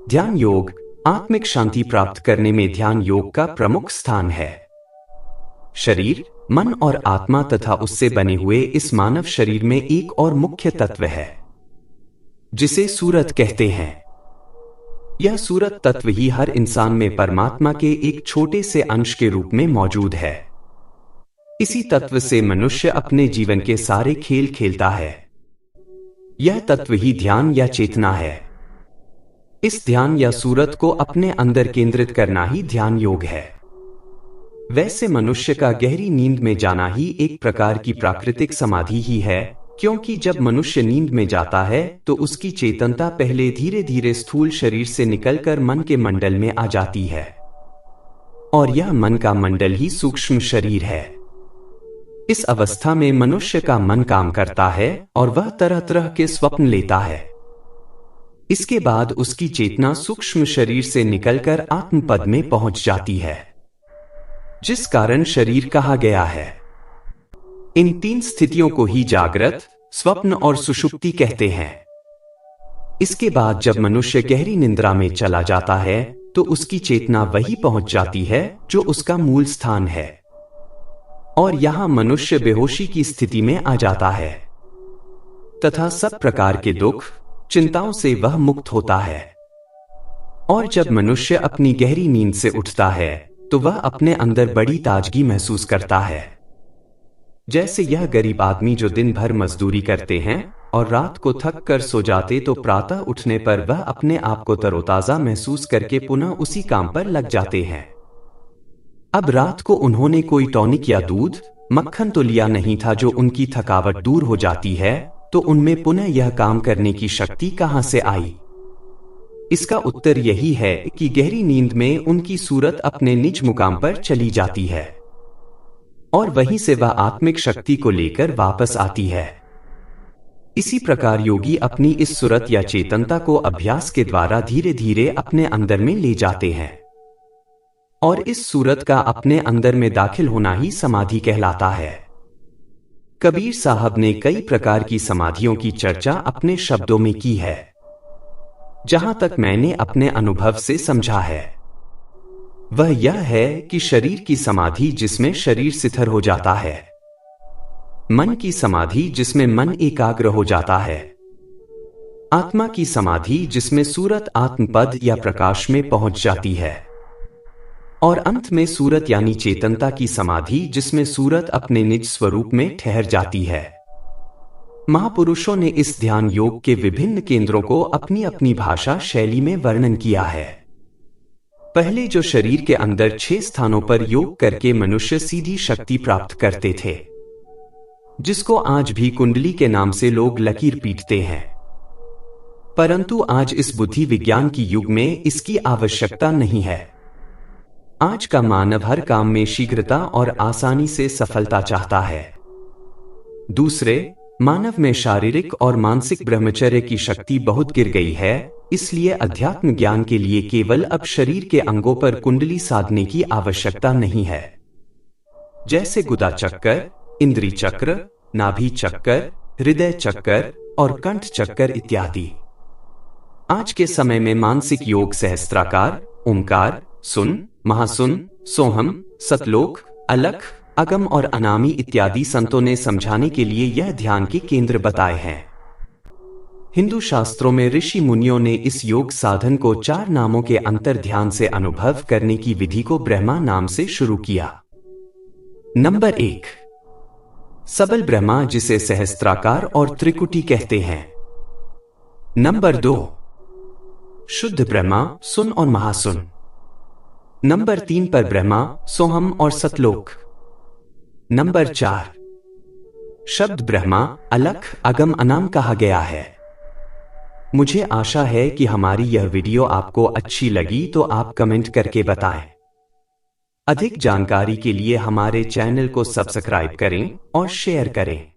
ध्यान योग आत्मिक शांति प्राप्त करने में ध्यान योग का प्रमुख स्थान है। शरीर, मन और आत्मा तथा उससे बने हुए इस मानव शरीर में एक और मुख्य तत्व है जिसे सूरत कहते हैं। यह सूरत तत्व ही हर इंसान में परमात्मा के एक छोटे से अंश के रूप में मौजूद है। इसी तत्व से मनुष्य अपने जीवन के सारे खेल खेलता है। यह तत्व ही ध्यान या चेतना है। इस ध्यान या सूरत को अपने अंदर केंद्रित करना ही ध्यान योग है। वैसे मनुष्य का गहरी नींद में जाना ही एक प्रकार की प्राकृतिक समाधि ही है, क्योंकि जब मनुष्य नींद में जाता है तो उसकी चेतनता पहले धीरे धीरे स्थूल शरीर से निकलकर मन के मंडल में आ जाती है, और यह मन का मंडल ही सूक्ष्म शरीर है। इस अवस्था में मनुष्य का मन काम करता है और वह तरह तरह के स्वप्न लेता है। इसके बाद उसकी चेतना सूक्ष्म शरीर से निकलकर आत्मपद में पहुंच जाती है, जिस कारण शरीर कहा गया है। इन तीन स्थितियों को ही जागृत, स्वप्न और सुषुप्ति कहते हैं। इसके बाद जब मनुष्य गहरी निद्रा में चला जाता है तो उसकी चेतना वही पहुंच जाती है जो उसका मूल स्थान है, और यहां मनुष्य बेहोशी की स्थिति में आ जाता है तथा सब प्रकार के दुख, चिंताओं से वह मुक्त होता है। और जब मनुष्य अपनी गहरी नींद से उठता है तो वह अपने अंदर बड़ी ताजगी महसूस करता है। जैसे यह गरीब आदमी जो दिन भर मजदूरी करते हैं और रात को थक कर सो जाते तो प्रातः उठने पर वह अपने आप को तरोताजा महसूस करके पुनः उसी काम पर लग जाते हैं। अब रात को उन्होंने कोई टॉनिक या दूध, मक्खन तो लिया नहीं था जो उनकी थकावट दूर हो जाती है, तो उनमें पुनः यह काम करने की शक्ति कहां से आई? इसका उत्तर यही है कि गहरी नींद में उनकी सूरत अपने निज मुकाम पर चली जाती है और वहीं से वह आत्मिक शक्ति को लेकर वापस आती है। इसी प्रकार योगी अपनी इस सूरत या चेतनता को अभ्यास के द्वारा धीरे धीरे अपने अंदर में ले जाते हैं, और इस सूरत का अपने अंदर में दाखिल होना ही समाधि कहलाता है। कबीर साहब ने कई प्रकार की समाधियों की चर्चा अपने शब्दों में की है। जहां तक मैंने अपने अनुभव से समझा है वह यह है कि शरीर की समाधि जिसमें शरीर शिथिल हो जाता है, मन की समाधि जिसमें मन एकाग्र हो जाता है, आत्मा की समाधि जिसमें सूरत आत्मपद या प्रकाश में पहुंच जाती है, और अंत में सूरत यानी चेतनता की समाधि जिसमें सूरत अपने निज स्वरूप में ठहर जाती है। महापुरुषों ने इस ध्यान योग के विभिन्न केंद्रों को अपनी अपनी भाषा शैली में वर्णन किया है। पहले जो शरीर के अंदर 6 स्थानों पर योग करके मनुष्य सीधी शक्ति प्राप्त करते थे, जिसको आज भी कुंडली के नाम से लोग लकीर पीटते हैं, परंतु आज इस बुद्धि विज्ञान की युग में इसकी आवश्यकता नहीं है। आज का मानव हर काम में शीघ्रता और आसानी से सफलता चाहता है। दूसरे, मानव में शारीरिक और मानसिक ब्रह्मचर्य की शक्ति बहुत गिर गई है, इसलिए अध्यात्म ज्ञान के लिए केवल अब शरीर के अंगों पर कुंडली साधने की आवश्यकता नहीं है। जैसे गुदा चक्कर, इंद्री चक्र, नाभि चक्कर, हृदय चक्कर और कंठ चक्कर इत्यादि। आज के समय में मानसिक योग सहस्त्राकार, ओंकार, सुन, महासुन, सोहम, सतलोक, अलख, अगम और अनामी इत्यादि संतों ने समझाने के लिए यह ध्यान के केंद्र बताए हैं। हिंदू शास्त्रों में ऋषि मुनियों ने इस योग साधन को 4 नामों के अंतर ध्यान से अनुभव करने की विधि को ब्रह्मा नाम से शुरू किया। नंबर 1, सबल ब्रह्मा जिसे सहस्त्राकार और त्रिकुटी कहते हैं। नंबर 2, शुद्ध ब्रह्मा, सुन और महासुन। नंबर 3 पर ब्रह्मा, सोहम और सतलोक। नंबर 4, शब्द ब्रह्मा, अलख, अगम, अनाम कहा गया है। मुझे आशा है कि हमारी यह वीडियो आपको अच्छी लगी तो आप कमेंट करके बताएं। अधिक जानकारी के लिए हमारे चैनल को सब्सक्राइब करें और शेयर करें।